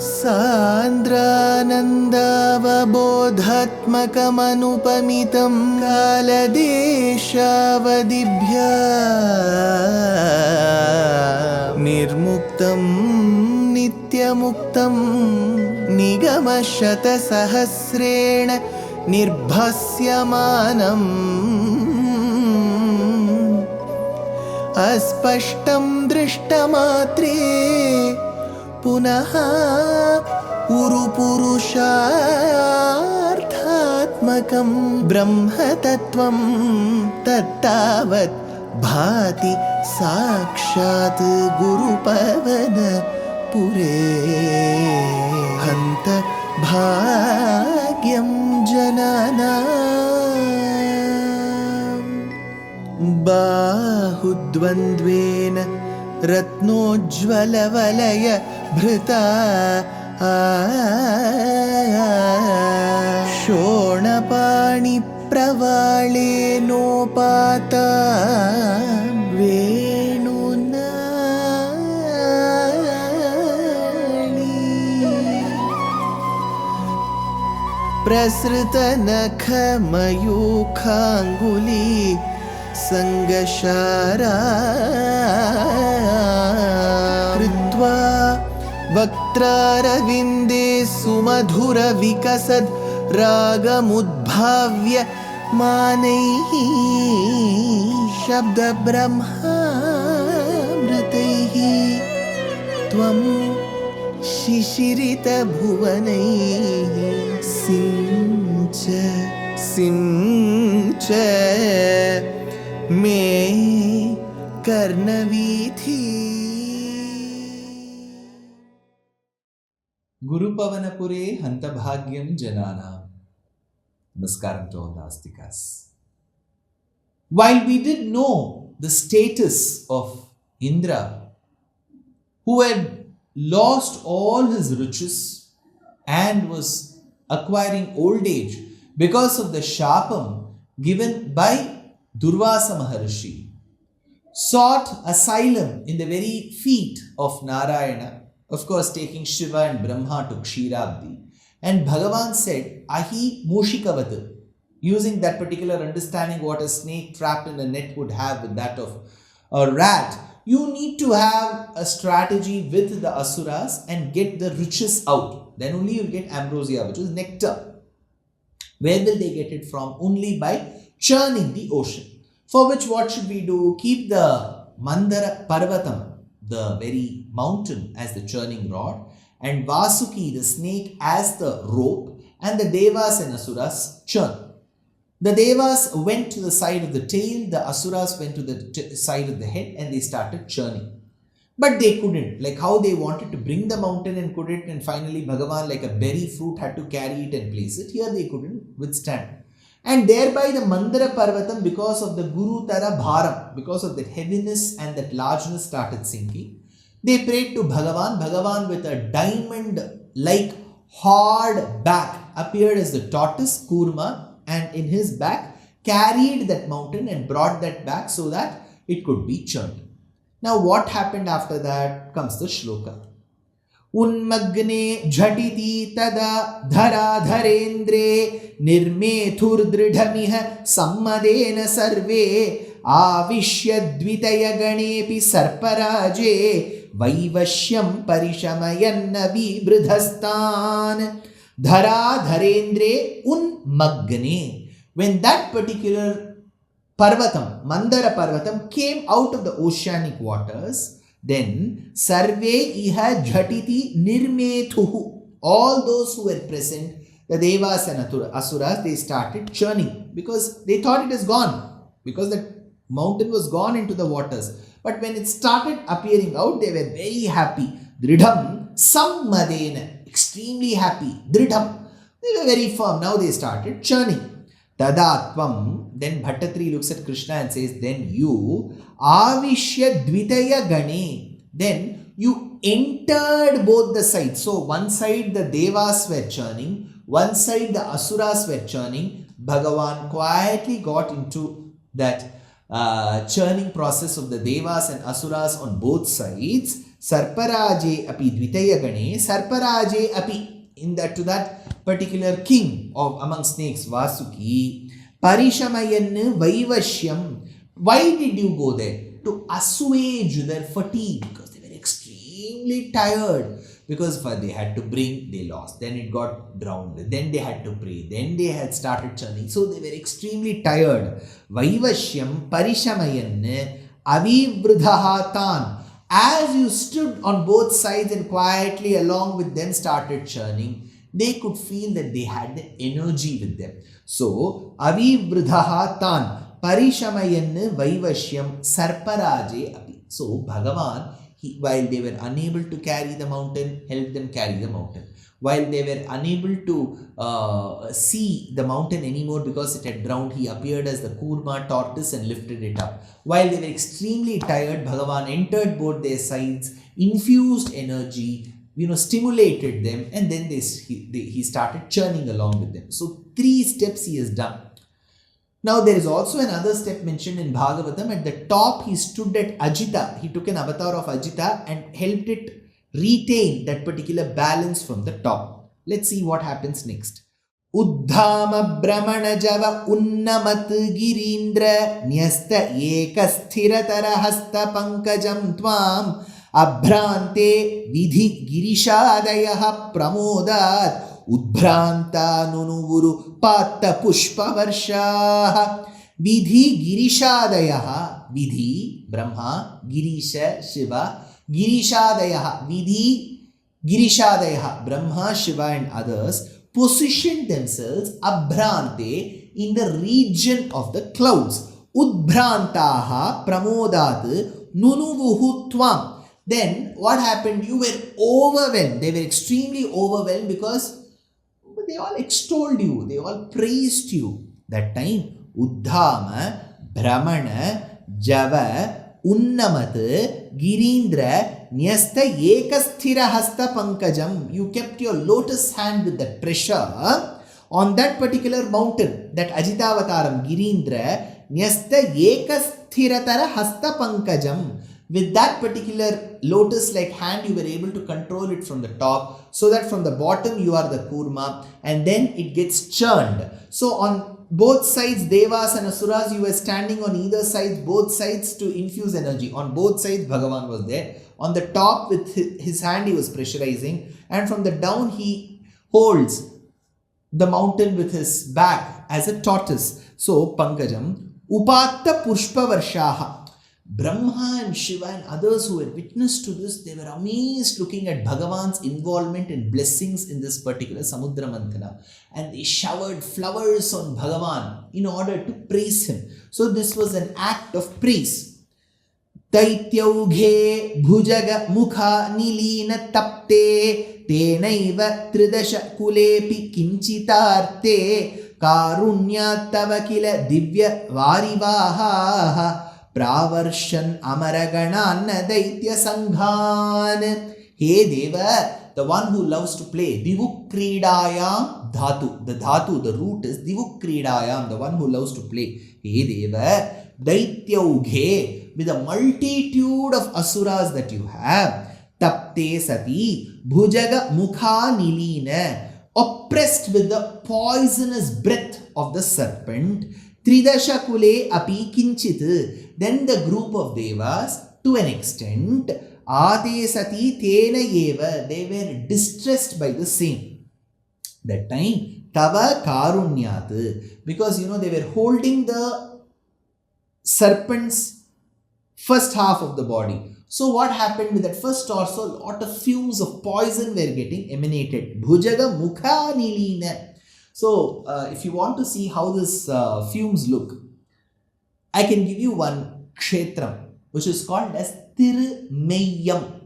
सान्द्रानन्दावबोधात्मकमनुपमितं कालदेशावदिभ्या निर्मुक्तं नित्यमुक्तं निगमशतसहस्रेण निर्भास्यमानम् अस्पष्टं दृष्टमात्रे पुनः उरुपुरुषार्थात्मकं ब्रह्मतत्त्वं तत्तावत् भाति साक्षात् गुरुपवनपुरे हन्त भाग्यं जनानां बाहुद्वन्द्वेन रत्नोज्ज्वलवलय भृता शोणपाणिप्रवाळेनोपाता वेणुनाळी प्रसृतनखमयूखाङ्गुली सङ्गशारा कृत्वा वक्त्रारविन्दे सुमधुरविकसद् रागमुद्भाव्य मानैः शब्दब्रह्मामृतैः त्वं शिशिरितभुवनैः सिञ्च मे कर्णवीथि. Gurupavanapure Hantabhagyam Janana. Namaskaram to all the Astikas. While we did know the status of Indra, who had lost all his riches and was acquiring old age because of the sharpam given by Durvasa Maharshi, sought asylum in the very feet of Narayana, of course taking Shiva and Brahma to Ksheerabdi, and Bhagavan said, Ahi Mushikavat, using that particular understanding what a snake trapped in a net would have with that of a rat. You need to have a strategy with the Asuras and get the riches out. Then only you get ambrosia, which is nectar. Where will they get it from? Only by churning the ocean. For which what should we do? Keep the Mandara Parvatam, the very mountain, as the churning rod, and Vasuki, the snake, as the rope, and the Devas and Asuras churn. The Devas went to the side of the tail, the Asuras went to the side of the head, and they started churning. But they couldn't, like how they wanted to bring the mountain and couldn't, and finally Bhagavan, like a berry fruit, had to carry it and place it. Here they couldn't withstand. And thereby the Mandara Parvatam, because of the Guru Tara Bharam, because of that heaviness and that largeness, started sinking. They prayed to Bhagavan. Bhagavan, with a diamond-like hard back, appeared as the tortoise, Kurma, and in his back carried that mountain and brought that back so that it could be churned. Now what happened after that comes the shloka. Unmagne jhatiti tada dharadharendre nirmethurdridhamiha sammadena sarve avishyadvitaya ganepi sarparaje vaivashyam parishamayanna vibridhastan. Dharadharendre unmagne. When that particular Parvatam, Mandara Parvatam, came out of the oceanic waters, then Sarve iha jhatiti nirmethuhu. All those who were present, the Devas and Asuras, they started churning because they thought it is gone, because the mountain was gone into the waters. But when it started appearing out, they were very happy. Dridham sammadena, extremely happy. Dridham, they were very firm. Now they started churning. Tadatvam, then Bhaṭṭatiri looks at Krishna and says, then you, avishya dvitaya gane, then you entered both the sides. So one side the Devas were churning, one side the Asuras were churning. Bhagavan quietly got into that churning process of the Devas and Asuras on both sides. Sarparaje api dvitayagane, Sarparaje api, in that to that particular king of among snakes, Vasuki, Parishamayan Vaivashyam. Why did you go there? To assuage their fatigue, because they were extremely tired. Because they had to bring, they lost. Then it got drowned. Then they had to pray. Then they had started churning. So they were extremely tired. Vaivashyam Parishamayan Avivruddhahatan. As you stood on both sides and quietly along with them started churning, they could feel that they had the energy with them. So, Avivruddhahatan Parishamayan Vaivashyam Sarparaje api. So, Bhagavan, while they were unable to carry the mountain, helped them carry the mountain. While they were unable to see the mountain anymore because it had drowned, he appeared as the Kurma tortoise and lifted it up. While they were extremely tired, Bhagavan entered both their sides, infused energy, stimulated them, and then he started churning along with them. So 3 steps he has done. Now there is also another step mentioned in Bhagavatam. At the top he stood at Ajita. He took an avatar of Ajita and helped it retain that particular balance from the top. Let's see what happens next. Uddhama Brahmana Java Unnamat Girindra Nyasta Ekasthiratara Hasta Pankajam Tvam Abhrante Vidhi Girishadayaha Pramodat Udbhranta Nunuvuru Patta Pushpa Varshaha Vidhi Girishadayaha. Vidhi, Brahma, Girisha, Shiva, Girishadayaha. Vidhi Girishadayaha, Brahma, Shiva and others positioned themselves Abhrante in the region of the clouds. Udbhrantaha Pramodat Nunuvuhu Tvam. Then what happened? You were overwhelmed. They were extremely overwhelmed because they all extolled you. They all praised you. That time, Uddhama, Brahmana, Java, Unnamat, Girindra, Nyasta Ekasthira Hasta Pankajam. You kept your lotus hand with that pressure on that particular mountain, that Ajitavataram, Girindra, Nyasta Ekasthiratara Hasta Pankajam. With that particular lotus-like hand, you were able to control it from the top, so that from the bottom you are the Kurma, and then it gets churned. So on both sides, Devas and Asuras, you were standing on either side, both sides to infuse energy. On both sides, Bhagavan was there. On the top, with his hand, he was pressurizing, and from the down, he holds the mountain with his back as a tortoise. So, Pankajam, Upatta Pushpa Varshaha. Brahma and Shiva and others who were witness to this, they were amazed looking at Bhagavan's involvement and blessings in this particular Samudra Manthana. And they showered flowers on Bhagavan in order to praise him. So this was an act of praise. Daityauge bhujaga mukha nilina tapte tenaiva tridasha kulepi kinchitarte karunya tavakila divya varivaha Pravarshan Amaraganan Daitya Sanghan. Hey Deva, the one who loves to play. Divukridayam Dhatu. The Dhatu, the root is Divukridayam, the one who loves to play. Hey Deva, Daityauge, with a multitude of asuras that you have. Tapte Sati, Bhujaga Mukha Nilina, oppressed with the poisonous breath of the serpent. Tridasha Kule Api Kinchit. Then the group of Devas, to an extent, Ate Sati Tena Eva, they were distressed by the same. That time, Tava Karunyat, because they were holding the serpent's first half of the body. So what happened with that first torso? A lot of fumes of poison were getting emanated. Bhujaga Mukha Nilina. So if you want to see how this fumes look, I can give you one kshetram, which is called as Thirumeyyam.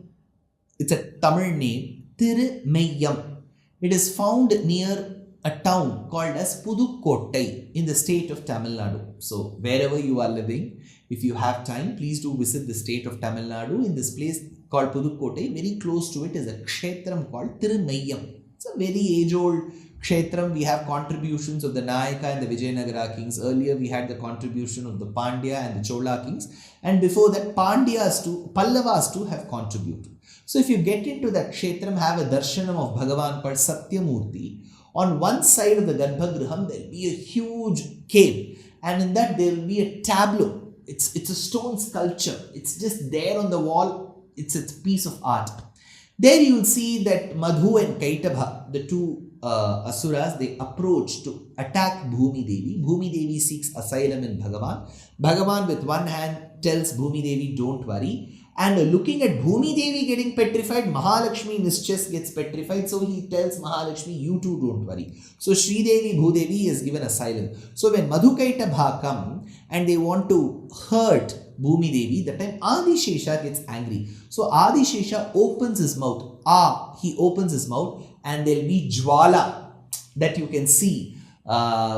It's a Tamil name, Thirumeyyam. It is found near a town called as Pudukkottai in the state of Tamil Nadu. So wherever you are living, if you have time, please do visit the state of Tamil Nadu. In this place called Pudukkottai, very close to it is a kshetram called Thirumeyyam. It's a very age-old kshetram. We have contributions of the Nayaka and the Vijayanagara kings. Earlier we had the contribution of the Pandya and the Chola kings. And before that, Pallavas too have contributed. So if you get into that kshetram, have a darshanam of Bhagavan Pad Satyamurti. On one side of the Garbhagriha, there will be a huge cave. And in that there will be a tableau. It's a stone sculpture. It's just there on the wall. It's a piece of art. There you will see that Madhu and Kaitabha, the two asuras, they approach to attack Bhumi Devi. Bhumi Devi seeks asylum in Bhagavan. Bhagavan with one hand tells Bhumi Devi, don't worry. And looking at Bhumi Devi getting petrified, Mahalakshmi Nischas gets petrified. So he tells Mahalakshmi, you too don't worry. So Sri Devi, Bhudevi is given asylum. So when Madhu Kaitabha come and they want to hurt Bhumi Devi, that time Adishesha gets angry. So Adishesha opens his mouth. He opens his mouth and there will be Jwala that you can see,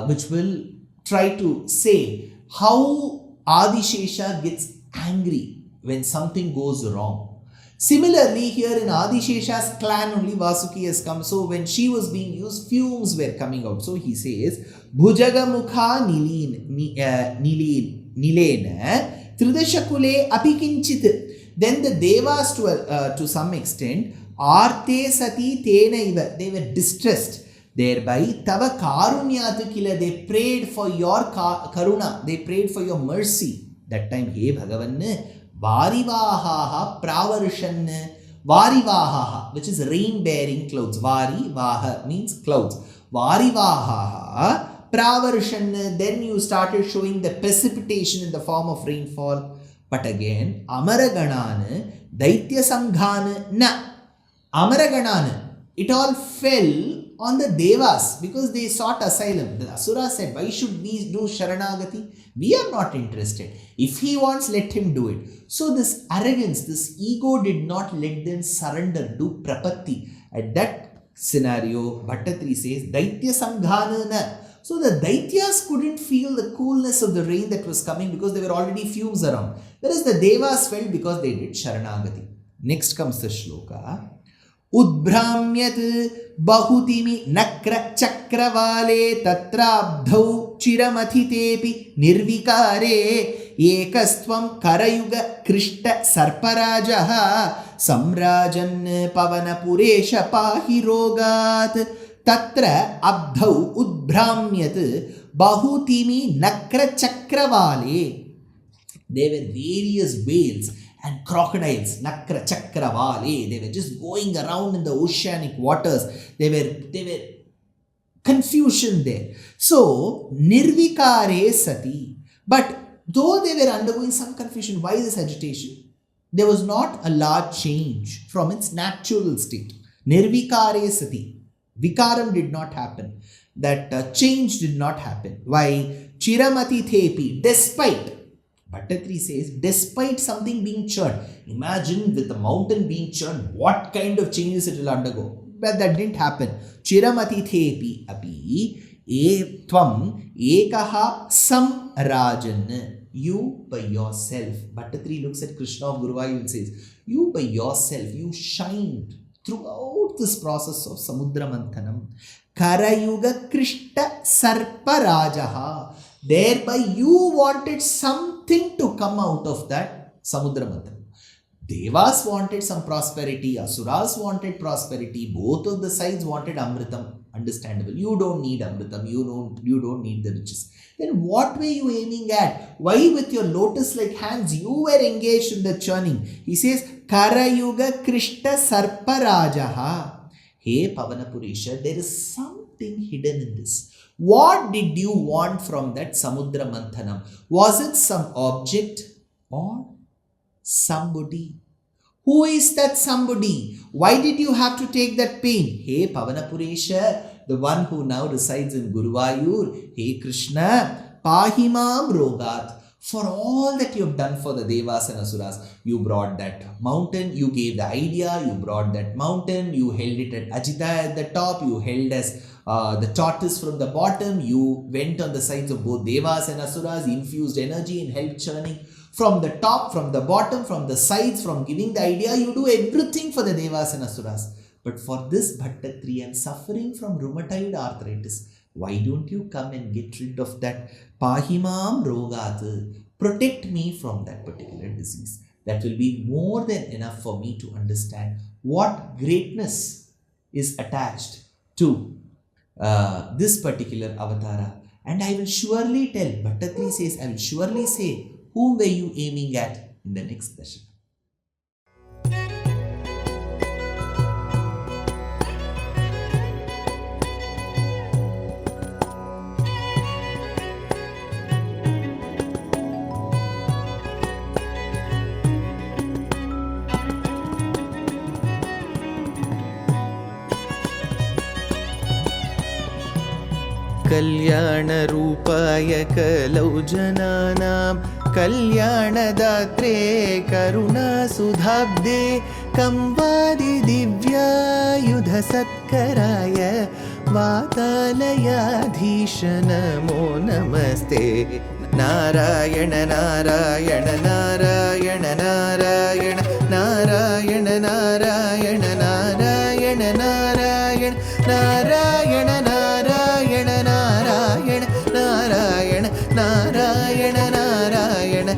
which will try to say how Adishesha gets angry when something goes wrong. Similarly, here in Adishesha's clan only Vasuki has come. So when she was being used, fumes were coming out. So he says, Bhujaga Mukha Nilena Tridashakule Apikinchit. Then the Devas to some extent, Arte Sati Tena Iva, they were distressed. Thereby, Tava Karunyatu Kila, they prayed for your Karuna, they prayed for your mercy. That time, Hey Bhagavan, Varivahaha Pravarshan, Varivahaha, which is rain-bearing clouds. Varivaha means clouds. Varivahaha Pravarshan, then you started showing the precipitation in the form of rainfall. But again, Amaraganan, Daitya Sanghan, na. Amaraganan, it all fell on the Devas because they sought asylum. The Asura said, why should we do Sharanagati? We are not interested. If he wants, let him do it. So this arrogance, this ego did not let them surrender, do prapatti. At that scenario, Bhaṭṭatiri says, Daitya Sanghanana. So the Daityas couldn't feel the coolness of the rain that was coming because there were already fumes around. Whereas the Devas felt because they did Sharanagati. Next comes the Shloka. Udbhramyat bahutimi nakra chakravale tatrabdhau chiramatitepi nirvikare ekastvam karayuga krishta sarparajaha samrajan pavanapuresha pahi rogat tatra abdhau udbhramyat bahutimi nakra chakravale. There were various whales and crocodiles, Nakra Chakravale, they were just going around in the oceanic waters. They were confusion there. So, Nirvikare Sati. But though they were undergoing some confusion, why this agitation? There was not a large change from its natural state. Nirvikare Sati. Vikaram did not happen. That change did not happen. Why? Chiramati Thepi, despite. Bhaṭṭatiri says, despite something being churned, imagine with the mountain being churned, what kind of changes it will undergo. But that didn't happen. Chiramati thepi api e tvam ekaha samrajan. You by yourself. Bhaṭṭatiri looks at Krishna of Guruvayur and says, you by yourself, you shined throughout this process of Samudra Manthanam. Karayuga Krishta Sarparajaha. Thereby you wanted something to come out of that Samudra Manthana. Devas wanted some prosperity, Asuras wanted prosperity, both of the sides wanted Amritam. Understandable. You don't need Amritam, you don't need the riches. Then what were you aiming at? Why with your lotus-like hands you were engaged in the churning? He says, Karayuga Krishta Sarparajaha. Hey Pavanapuresha, there is something hidden in this. What did you want from that Samudra Manthanam? Was it some object or somebody? Who is that somebody? Why did you have to take that pain? Hey Pavanapuresha, the one who now resides in Guruvayur. Hey Krishna, Pahimam Rogat. For all that you have done for the Devas and Asuras, you brought that mountain, you gave the idea, you brought that mountain, you held it at Ajita at the top, you held as the tortoise from the bottom, you went on the sides of both Devas and Asuras, infused energy and helped churning. From the top, from the bottom, from the sides, from giving the idea, you do everything for the Devas and Asuras. But for this Bhaṭṭatiri, I'm suffering from rheumatoid arthritis. Why don't you come and get rid of that Pahimam Rogat? Protect me from that particular disease. That will be more than enough for me to understand what greatness is attached to this particular avatara. And I will surely tell, Bhaṭṭatiri says, I will surely say, whom were you aiming at in the next Dashakam? कल्याणरूपाय कलौ जनानां कल्याणदात्रे करुणासुधाब्दे कंवादिदिव्यायुधसत्कराय वातालयाधीश नमो नमस्ते नारायण नारायण नारायण नारायण नारायण नारायण नारायण नारायण नारायण नारायण नारायण नारायण नारायण नारायण